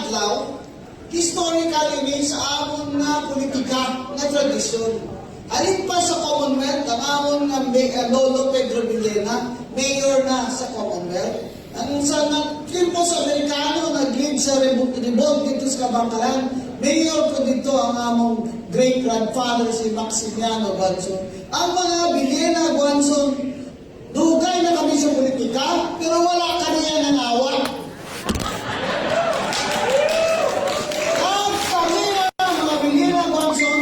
adlaw, historically ni sa amon nga politika nga tradisyon. Alin pa sa Commonwealth, ang amon nga Lolo Pedro Villena, mayor na sa Commonwealth. Ang sa nagtimpo sa Amerikano, nag-lead sa revolt dito sa Kabangkalan, mayor ko dito ang among great-grandfather si Maximiano Guanzon. Ang mga Villena Guanzon, dugay na kami sa politika, pero wala kaniya ng awa. At kami na mga Villena Guanzon,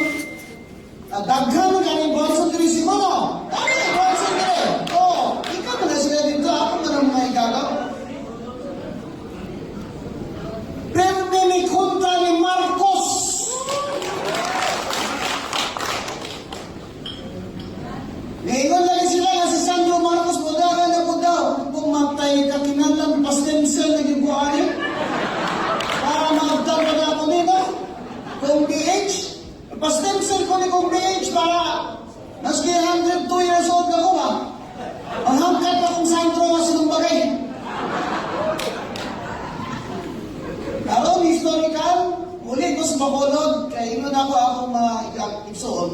daghan mo galing Guanzon diri si Mono. Kami na Guanzon diri. Oo, ikaw mo na sila dito, ako mo na mga igagaw. Pero may kontra ni Marcos. Ngayon lang sila nga si Sandro Marcos budagan na po daw kung magtay kakinalang pastemsel na gibuhanin para maagdal ka na ako nito kung BH pastemsel ko ni kung BH para maski 102 years old ka ko ha ang hangkat na kung Sandro nga sinong bagay karoon historical muli ko sa Bacolod kaya ingon ako akong mga igsoon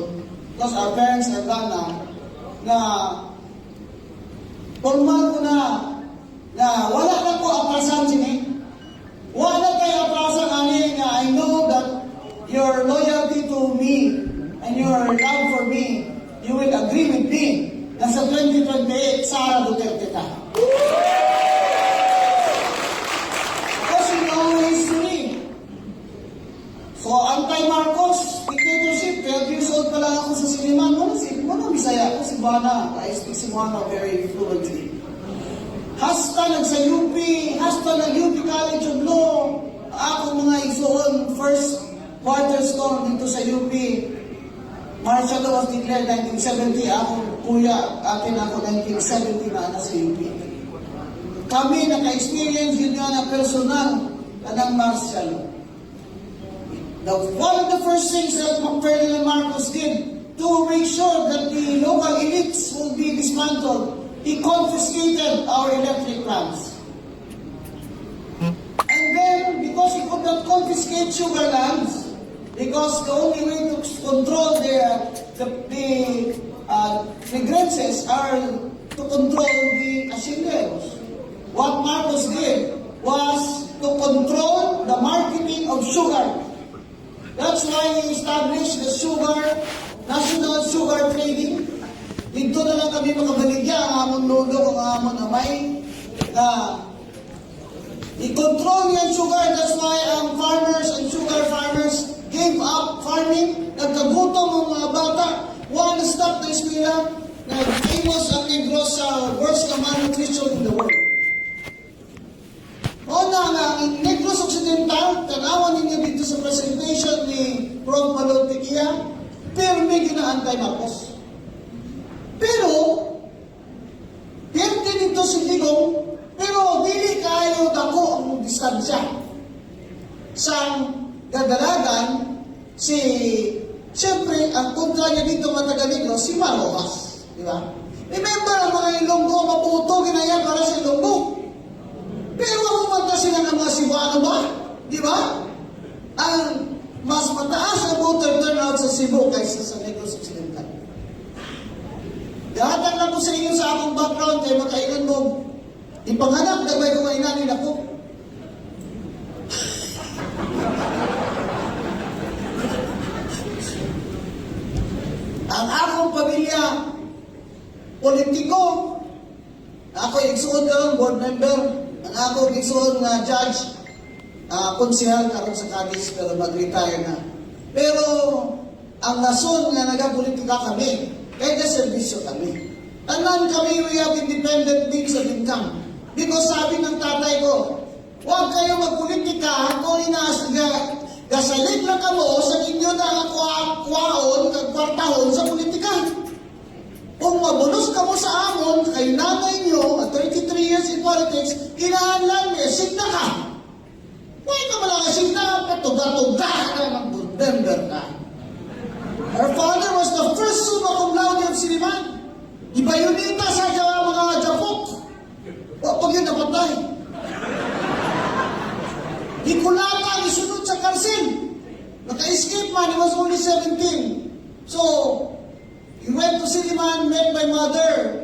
because our parents are gone now na formal ko na wala na ko aprasan sini. Wala kayo aprasan ani nga I know that your loyalty to me and your love for me, you will agree with me na sa 2028, Sara Duterte ka. Because you know history. So, anti-Marcos, dictatorship, 12 years old pa lang ako sa Siliman. Ano, Bisaya ako, si Buana. I speak si Buana very fluently. Hasta sa UP, hasta nag-UP College of Law. Ako mga igsoon, first quarterstone dito sa UP. Martial law was declared 1970. Ako, kuya, akin ako 1970 na sa UP. Kami naka-experience yun nga na personal ng martial law. One of the first things that Ferdinand Marcos did to make sure that the local elites will be dismantled, he confiscated our electric plants. And then, because he could not confiscate sugar lands, because the only way to control the grievances are to control the hacienderos. What Marcos did was to control the marketing of sugar. That's why he established the National Sugar Trading. Dito na lang kami makabaligya ang amon lolo, ang amon amay na i-control yung sugar. That's why ang farmers and sugar farmers gave up farming. Nagkagutom ang mga bata. One stop na eskwela. Nag-famous ang Negros sa worst na malnutrition in the world. O na ang Negros Occidental, tanawan ninyo dito sa presentation ni Prof. Malontequia, pero may ginaantay Marcos. Pero, pwede nito si Digong, pero dili kayo dako ang distansya. Sa gadalagan, siyempre, ang kontra niya dito mataga-Negros, si Marojas. Di ba? Remember, ang mga Ilonggo, maputo, ginaya para sa Ilonggo. Pero ako manta sila ng mga Cebuano ba? Di ba? Ang mas mataas ang voter turnout sa Cebu kaysa sa Negros Occidental. Dahatag lang ko sa inyo sa akong background kaya makailan mo ipanganak na may kumainanin ako. Ang akong pamilya politiko, ako igsuon ka board member, ang ako igsuon nga judge, konsehal karon sa Cadiz pero mag-retire na. Pero ang nason nga nagapolitika kami, kaya servisyo kami. Tanan kami, we have independent means of income. Because sabi ng tatay ko, huwag kayo magpolitika kung gasalit lang kamo sa inyo na kwaon, kagkwartahon sa politika. Kung mabulos ka mo sa amon, kay nanay nyo, at 33 years in politics, kinahanglan niya, signa ka. Huwag ka malang signa, patuga-tuga ka ng November ka. Her father was the first summa cum laude of Siliman. Ibayunita sa mga Japok. Huwag yun napatay. Di kulata ang Naka-escape man, he was only 17. So, he went to Siliman, met my mother.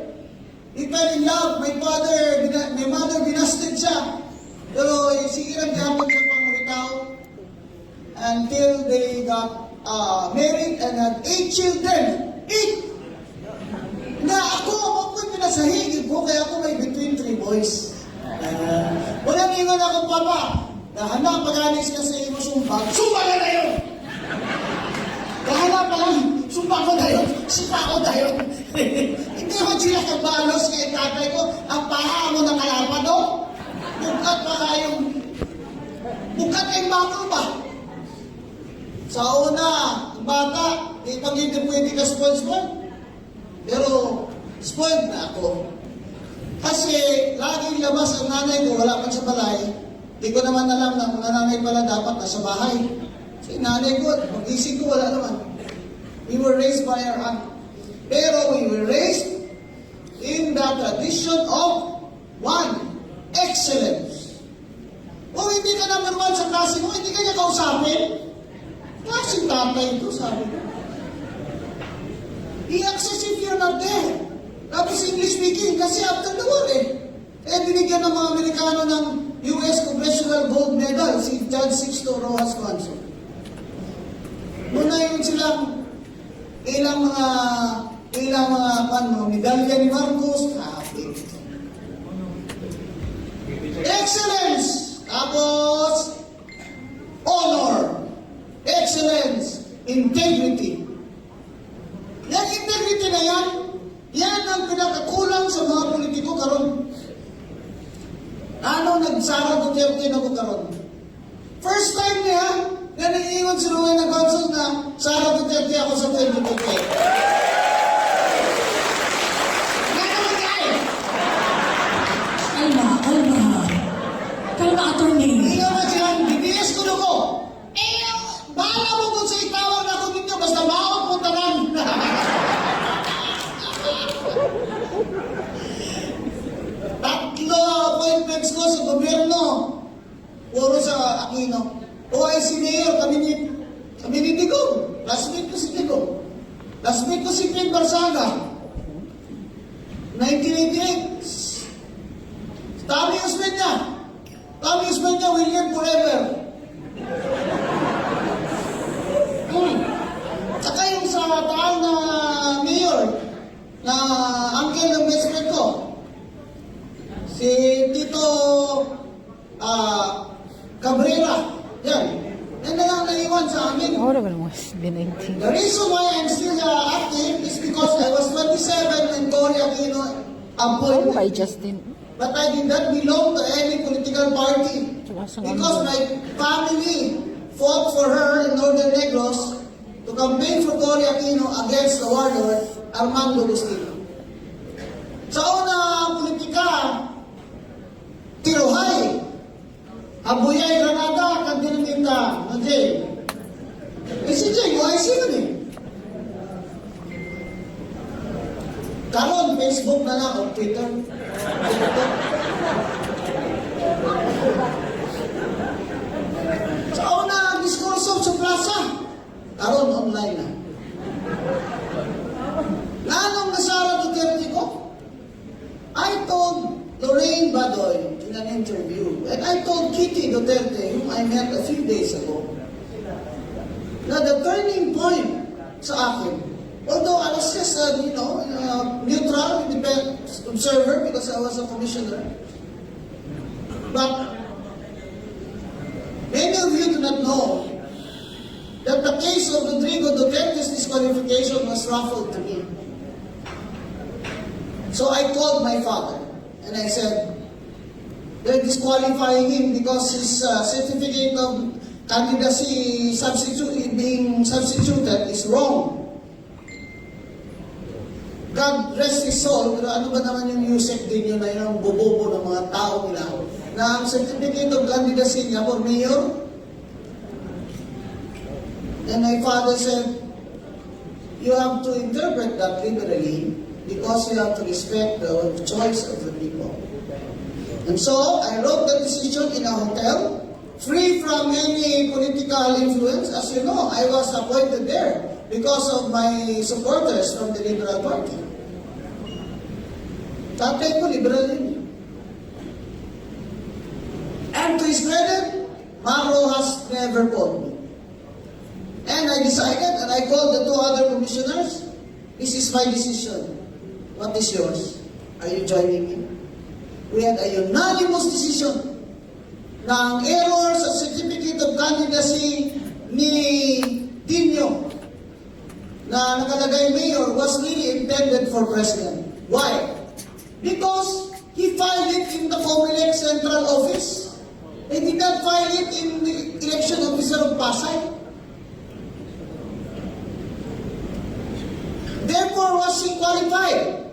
He fell in love. My mother binasted siya. Pero sige lang gapon siya pang Ritao until they got married and had 8 children. 8! Na ako, ako'y pinasahigid ko, kaya ako may between 3 boys. Walang ingon ako, Papa. Nahanap pag-anis kasi mo sumbag. Sumba ka na yun! Nahanap pa lang, sumba ko na yun. Sipa ko na yun. Hindi mo sila kabalos kay tatay ko. Ang paha mo na kalapan, no? Bukat pa kayong... Bukat kayong bako ba? Sa una, ang bata, di pag hindi pwede ka spoiled. Pero, spoiled na ako. Kasi, laging labas ang nanay ko, wala pa sa balay. Di ko naman alam na kung nanay pala dapat nasa bahay. Kasi nanay ko, pag-ising ko, wala naman. We were raised by our aunt. Pero we were raised in the tradition of one, excellence. Kung hindi ka number 1 sa klase mo, hindi ka niya kausapin. Klaseng tatay ito, sabi ko. I-access if you're not there. Tapos English speaking, kasi after the war eh binigyan ng mga Amerikano ng US Congressional Gold Medal, si Judge Sixto Rojas Manso. Muna yun silang ilang mga medalya ni Marcos, excellence, tapos honor, excellence, integrity. Yan integrity na yan ang pinakakulang sa mga politiko karon. Ano nagsara Duterte na ko karon? First time niya, na naiingon si Rowena Gonzales na Sara Duterte ako sa 2028. Nga naman kayo! Kalma, attorney. Hindi naman silang BTS ko ko. Bahala mo kung sa itawag na ako ninyo, basta mawag po tanan. Tatlo appointments ko sa gobyerno. Puro sa Aquino. OIC Mayor, kami ni Digong. Classmate ko si Digong. Classmate ko si Pin Barsaga. 1988. Tommy Osmeña, William Forever. Saka yung sa taal na mayor, na uncle ng best friend ko. Si Tito Cabrera. Yan na lang naiwan sa amin. Ahora venimos de 19. The reason why I'm still active is because I was 27 when Cory Aquino appointed Kay me. Justin. But I did not belong to any political party because my family fought for her in Northern Negros to campaign for Cory Aquino against the warlord Armando Agustino. Sa una politika, tiruhay, habuyay Granada, Candinamita, Jay. Si Jay, OIC yun eh. Karon, Facebook na lang o Twitter. Sa una, diskurso sa plaza. Karon, online na. Nanong nasara Duterte ko? I told Lorraine Badoy in an interview, and I told Kitty Duterte, whom I met a few days ago, na the turning point sa akin, although I was just a neutral, independent observer because I was a commissioner, but many of you do not know that the case of Rodrigo Duterte's disqualification was ruffled to me. So I called my father and I said, they're disqualifying him because his certificate of candidacy being substituted is wrong. God rest his soul, pero ano ba naman yung Yusek din yun na yung bobobo ng mga tao nila na ang certificate of candidacy niya for mayor. And my father said, you have to interpret that liberally because you have to respect the choice of the people. And so, I wrote the decision in a hotel free from any political influence. As you know, I was appointed there because of my supporters from the Liberal Party. Tatay ko, liberal din. And to his credit, Maro has never called me. And I decided, and I called the two other commissioners, this is my decision. What is yours? Are you joining me? We had a unanimous decision na ang error sa certificate of candidacy ni Dino na nakalagay mayor was really intended for president. Why? Because he filed it in the Comelec Central Office. They did not file it in the election officer of Pasay. Therefore, was he qualified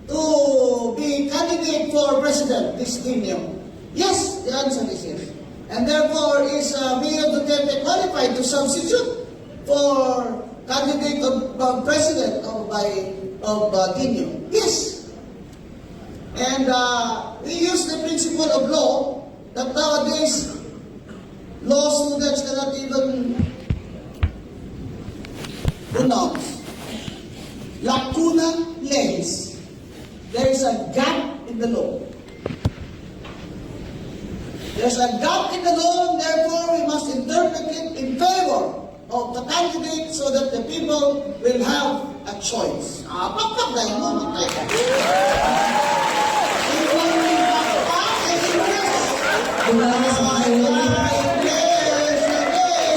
to be candidate for president, this Dino? Yes, the answer is yes. And therefore, is Mayor Duterte qualified to substitute for candidate of president of Dino? Yes. And we use the principle of law that nowadays law students cannot even pronounce. Lacuna legis. There is a gap in the law. There's a gap in the law, and therefore we must interpret it in favor of the candidate so that the people will have a choice. Papagay mo, matay ka.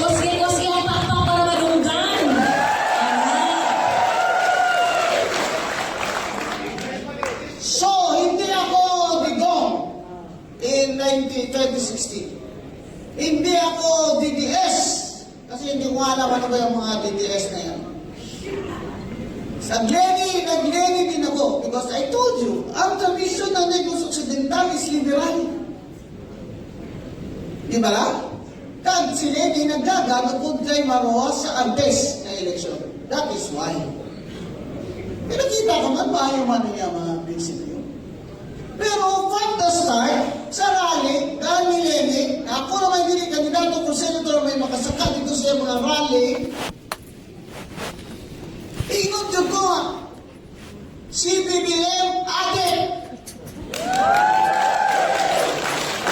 Koski ang pakpak para madunggan. So, hindi ako digong in 2016. Hindi ako DDS. Kasi hindi ko alam ano ba yung mga DDS na yan. Nag-Lenny din ako. Because I told you, ang tradisyon ng Negros Occidental is liberal. Di ba lang? Kag si Lenny nagdaganapod kay Maroa sa Artes na eleksyon. That is why. Pero kita ko man ba yung ano niya mga prinsipyo. Pero from the start, sa rally, dahil ni Lenny, ako naman hindi kandidato for senator, may makasakat dito sa mga rally, ingot yun ko nga, si BBM, ate!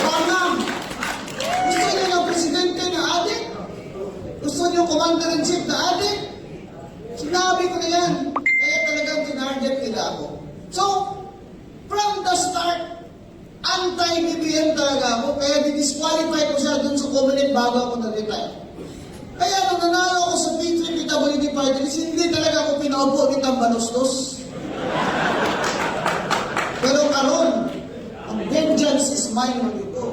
Manang! Gusto niyo ng presidente na ate? Gusto niyo commander-in-chief na ate? Sinabi ko na yan. Kaya talagang tinarget nila ako. So, from the start, anti-BBM talaga ako, kaya di-disqualify ko siya dun sa Comelec bago ako na-retire. Kaya nung nanalo ako sa P3 PWD Party List, hindi talaga ako pinaupo kitang banustos. Pero karon, ang vengeance is mine on you go.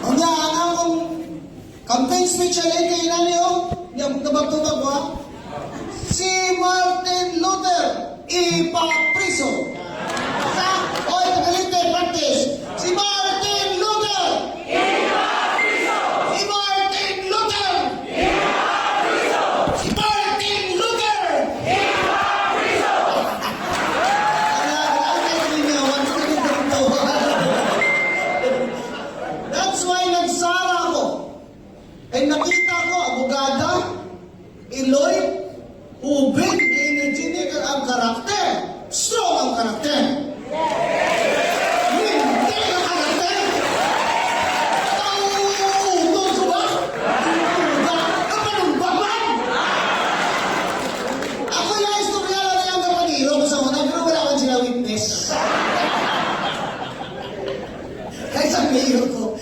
Ang akong campaign speech alay kay Inanyo, yung tabag-tubag mo ha? Si Martin Luther, ipapriso. Oy, tagalite, practice. Si Martin Luther, ipapriso. Si Martin Luther, ipapriso. Si Martin Luther, ipapriso. That's why nagsara ako. Ay nakita ko, abogada, Iloy, ubig, energetic ang karakter. Strong ang karakter. Hindi ang karakter. Tawag ko ba? Kapanumbaman! Ako yung istoryala na yung kapaniro ko sa una, pero wala akong sila witness. Kaya sa mayor ko,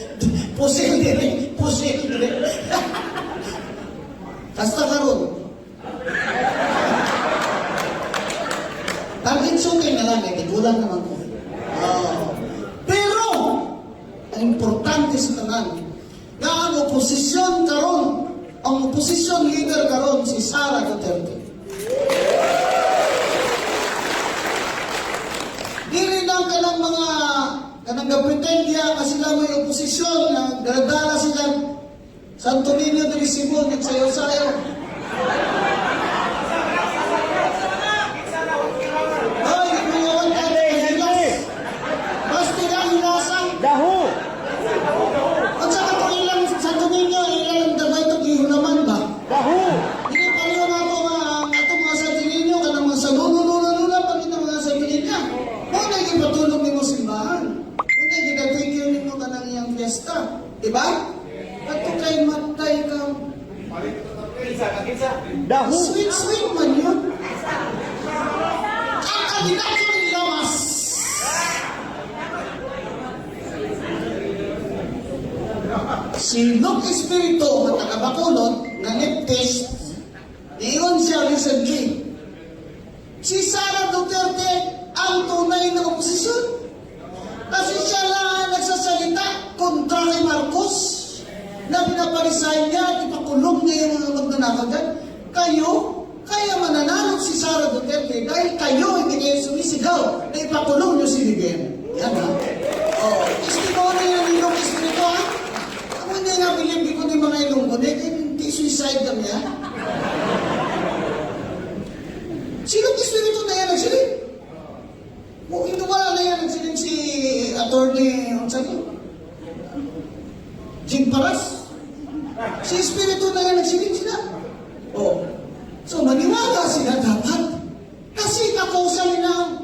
pusil din. Basta karon. Tag-insulin na lang, igulang naman ko. Pero, ang importante sa tanan, na ang oposisyon karon, ang oposisyon leader karon, si Sara Duterte. Dili lang ka ng mga kanang gapretendya kasi sila may oposisyon na daladala sila Santo Niño de Cebu, nagsayaw-sayaw. Daho. Sweet man yun. Ang kandidato ni Lamas. Si Luke Espiritu, na taga-Bacolod, na nip-test, iyon siya recently. Si Sara Duterte ang tunay na oposisyon. Kasi siya lang ang nagsasalita kontra kay Marcos na pinaparesign niya at ipakulong niya yung mga magnanakaw dyan. Kayo, kaya mananalo si Sara Duterte dahil kayo hindi kayo sumisigaw na ipakulong niyo si Miguel. Yan ha? Oh, testimony yan ni Luke Espiritu ha? Ako hindi nga bilib ko ng mga ilong ko. Hindi suicide kami ha? Sino Espiritu na yan nagsiling? Kung hindi wala na yan nagsiling si attorney, ano sabi? Jim Paras? Si Espiritu na yan nagsiling sila. Oh. So maniwala sila dapat. Kasi kakusa nila.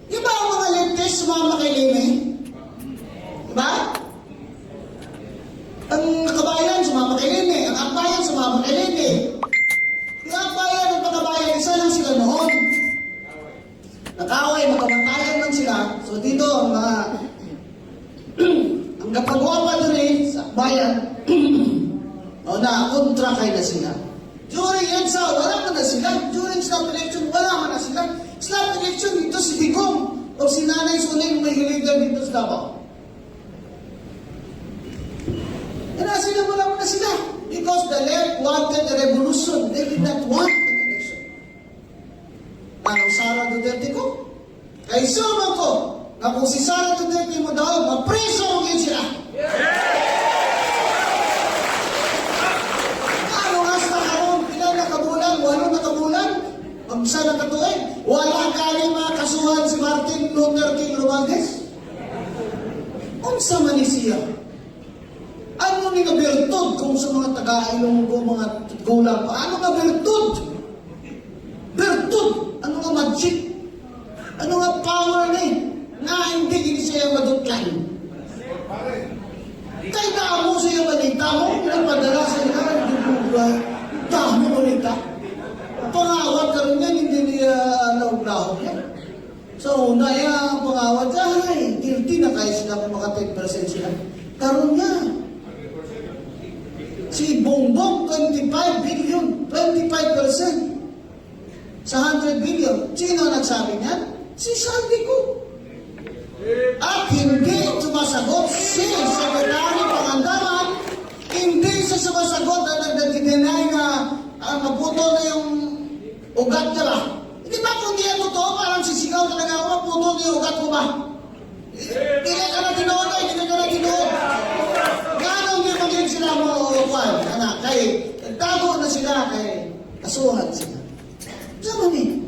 Diba ang mga lentes sumama kay Leme? Diba? Ang kabayan sumama kay Leme. Ang akbayan sumama kay Leme. Yung akbayan at pagkabayan, isa lang sila noon. Nakaway, magkamatayan man sila. So dito, ang mga ang kapagawa pa doon sa akbayan, o na kontra kay na sila. During EDSA, wala man na sila. During snap election, wala man na sila. Snap election, dito si Digong o si Nanay Suling may leader dito sa Davao. Kaya sila, wala man na sila. Because the left wanted a revolution. They did not want an election. Anong Sara Duterte ko? Kaya sumo ko na kung si Sara Duterte mo daw, mapreso mo yun sila. Ano hasta karon? Ilan na kabulan? 8 na kabulan? Magsa na katuig? Wala galing mga kasuhan si Martin Luther King Romualdez? Unsa man ni siya? Ano ni nga bertod kung sa mga taga-Ilonggo, mga gulang pa? Ano nga bertod? Bertod! Ano nga magic? Ano nga power ni? Na hindi gini siya madutlan. Kaya naamo siya balita mo, pinapadala sa ina, dami balita. Pangawat ka rin yan, hindi niya nauglaho yan. So, una yan, pangawat, ay, guilty na kayo sila kung maka 10% sila. Karoon niya. Si Bongbong, 25 billion, 25%. Sa 100 billion. Sino nagsabi niyan? Si Saldi ko. At hindi sumasagot si Secretary Pangandaman, hindi siya sumasagot na nagdidinay na maputol na yung ugat niya ba? Hindi ba kung di yan totoo, parang sisigaw talaga ako, maputol na yung ugat ko ba? Hindi ka na tinood, hindi ka na tinood. Gano'n hindi maging sila mo, Juan, anak, kay tago na sila, kay kasuhan sila. Sama ni,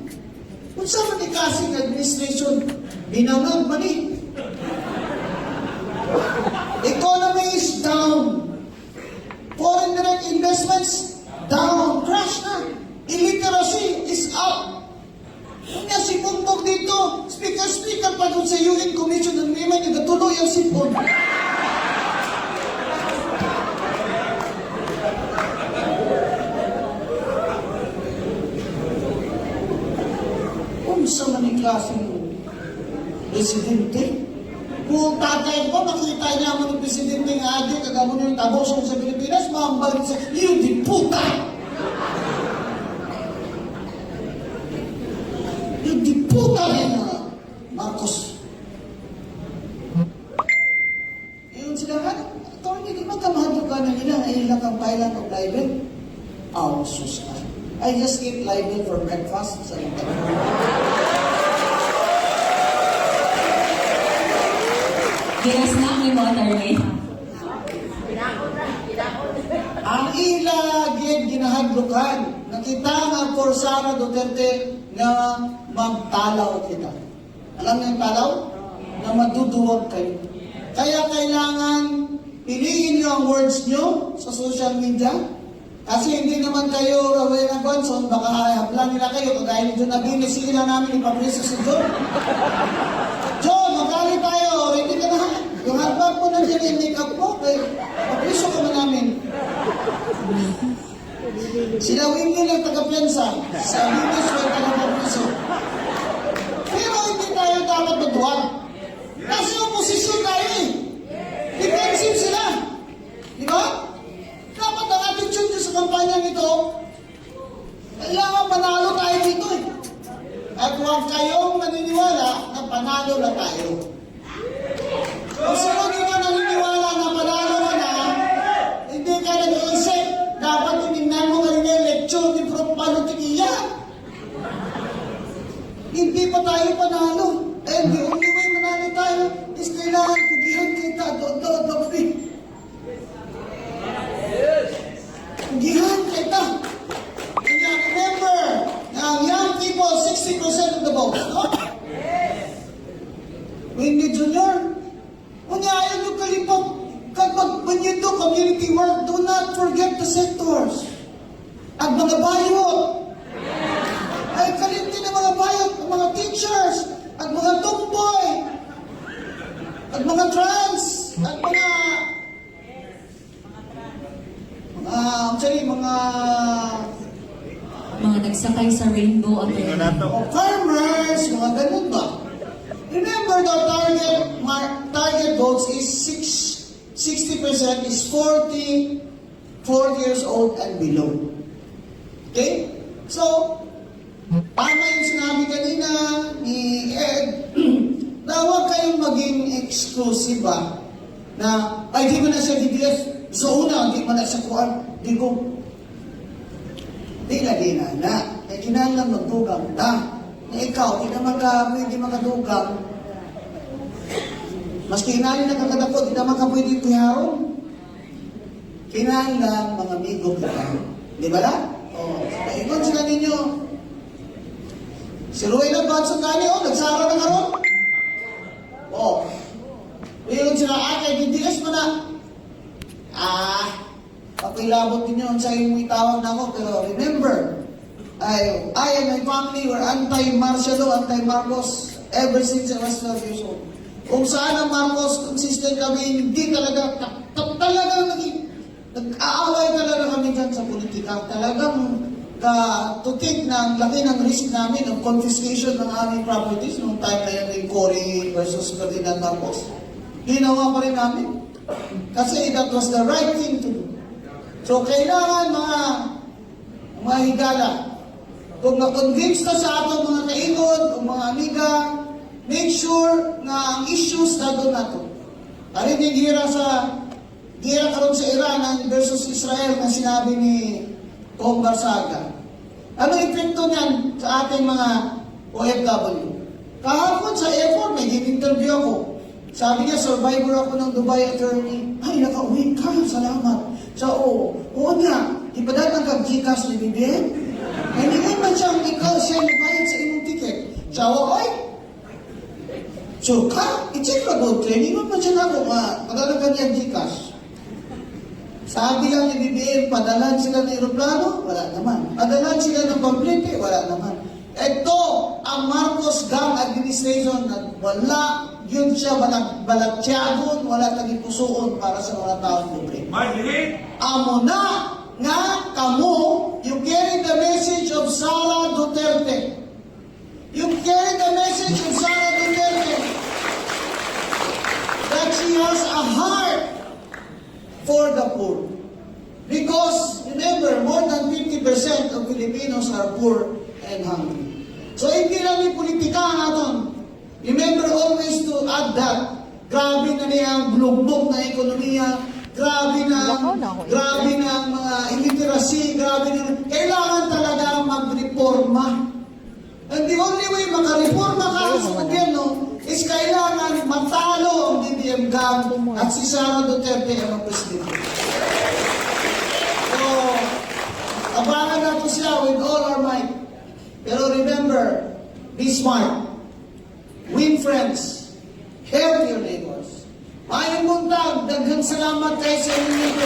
kung sama ni kasing administration, binangag man ni. Economy is down. Foreign direct investments, down. Crash na. Illiteracy is up. Kaya si Bongbong dito, speaker pa doon sa UN Commission on Women, yung natuloy ang sipon. Sa maning klaseng presidente. Kung tatay ko, makita niya mo ng presidente nga adi, kagamo niyo yung tabosong sa Pilipinas, mambalit sa iyo, di puta! Yung di puta rin na Marcos. Yung sila ka, ito hindi magkamahalo ka na nila, ay ilang kang pailan o libel. Oh, sus ka. I just eat libel for breakfast. Sa Ginasnak ni mo, attorney. ang ilagid ginahadlukan. Nakita nga por Sara Duterte na magtalaw kita. Alam niyo yung talaw? Na maduduwag kayo. Kaya kailangan piliin niyo ang words niyo sa social media. Kasi hindi naman kayo Rowena Gonson, baka hablan nila kayo. Kagaya ni John Abini, sige lang namin ipapriso si John. John, magaling tayo. Hindi ka na. Yung hardback mo na dyan, yung make-up mo, kay papriso ka man namin. Sila Winnie lang taga-piyansa. Sa Winnie's may taga-piso. Pero hindi tayo dapat magduwag. Kasi oposisyon tayo eh. Defensive sila. Di ba? Dapat ang attitude nyo sa kampanya nito, kailangan panalo tayo dito eh. At huwag kayong maniniwala na panalo na tayo. Kung sino dito naniniwala na panalo ka na, hindi ka nag-iisip, dapat tinignan mo kanina yung lecture ni Prof. Panotikiya. Hindi pa tayo panalo. And the only way manalo tayo is kailangan kugihan kita, do. Kugihan kita. Kaya remember, young people, 60% of the vote, no? Winnie Jr., ayaw nyo kalipag, when you do community work, do not forget the sectors. At mga bayot, ay kalimti ng mga bayot, ang mga teachers, at mga tumboy, at mga trans, at mga nagsakay sa rainbow at farmers, mga ganun ba? Remember, the target votes is 60% is 40 years old and below. Okay? So, tama yung sinabi kanina ni Ed, na huwag kayong maging exclusive na, ay, di mo na siya DDS. So, una, di mo na siya kuhan. Di ko. Di na. Eh, kinahanglan magdugang na. Ikaw, di naman ka pwede makadugang. Maski inali na kakadako, di naman ka pwede piharon. Kinahanglan mga amigo kita. Di ba na? O, kaingon sila ninyo. Si Ruel na ba sa kanya, nagsara na karon. O, iyon sila, kay DDS mo na. Papilabot ninyo sa inyong itawag na ako, pero remember, I and my family were anti-Marcial law, anti-Marcos ever since I was 12 years old. Kung saan ang Marcos, consistent kami, hindi talaga, nag-aaway talaga kami dyan sa politika. Talagang tutik na ang laki ng risk namin ng confiscation ng aming properties noong time na yan ng Cory versus Ferdinand Marcos. Ginawa pa rin namin. Kasi that was the right thing to do. So, kailangan mga higala, kung na-convince na sa atong mga kaigod o mga amiga, make sure na ang issues na doon nato. Parinig gira karon sa Iran versus Israel na sinabi ni Kong Barsaga. Ano epekto niyan sa ating mga OFW? Kahapon sa airport, may interview ako. Sabi niya, survivor ako ng Dubai attorney. Ay, nakauwi ka, salamat. So, oo niya, ipadatan kang Gcash ni BBM. Ay, hindi man siyang ikaw siya nabayad sa imong ticket. Sawa, ay, so ka, i-check na good training mo man siya na ako, padala ka niya Gcash. Sabi lang ni BBM, padalan sila ng aeroplano? Wala naman. Padalan sila ng pamplete? Wala naman. Ito, ang Marcos Gang Administration na wala yun siya balatyagon, wala tagipusoon para sa mga taong libre. Amo na nga kamo, you carry the message of Sara Duterte. You carry the message of Sara Duterte that she has a heart for the poor. Because, remember, more than 50% of Filipinos are poor and hungry. So, hindi lang yung politika ang aton. Remember always to add that. Grabe na niya ang blugbog na ekonomiya, grabe na ang mga illiteracy, grabe na. Kailangan talaga magreforma. And the only way makareforma ka sa gobyerno is kailangan matalo ang BBM gang at si Sara Duterte ang presidente. So, abangan nato siya with all our might. Pero remember, be smart. Win friends. Help your neighbors. Mayong buntag, daghang salamat kayo sa inyo.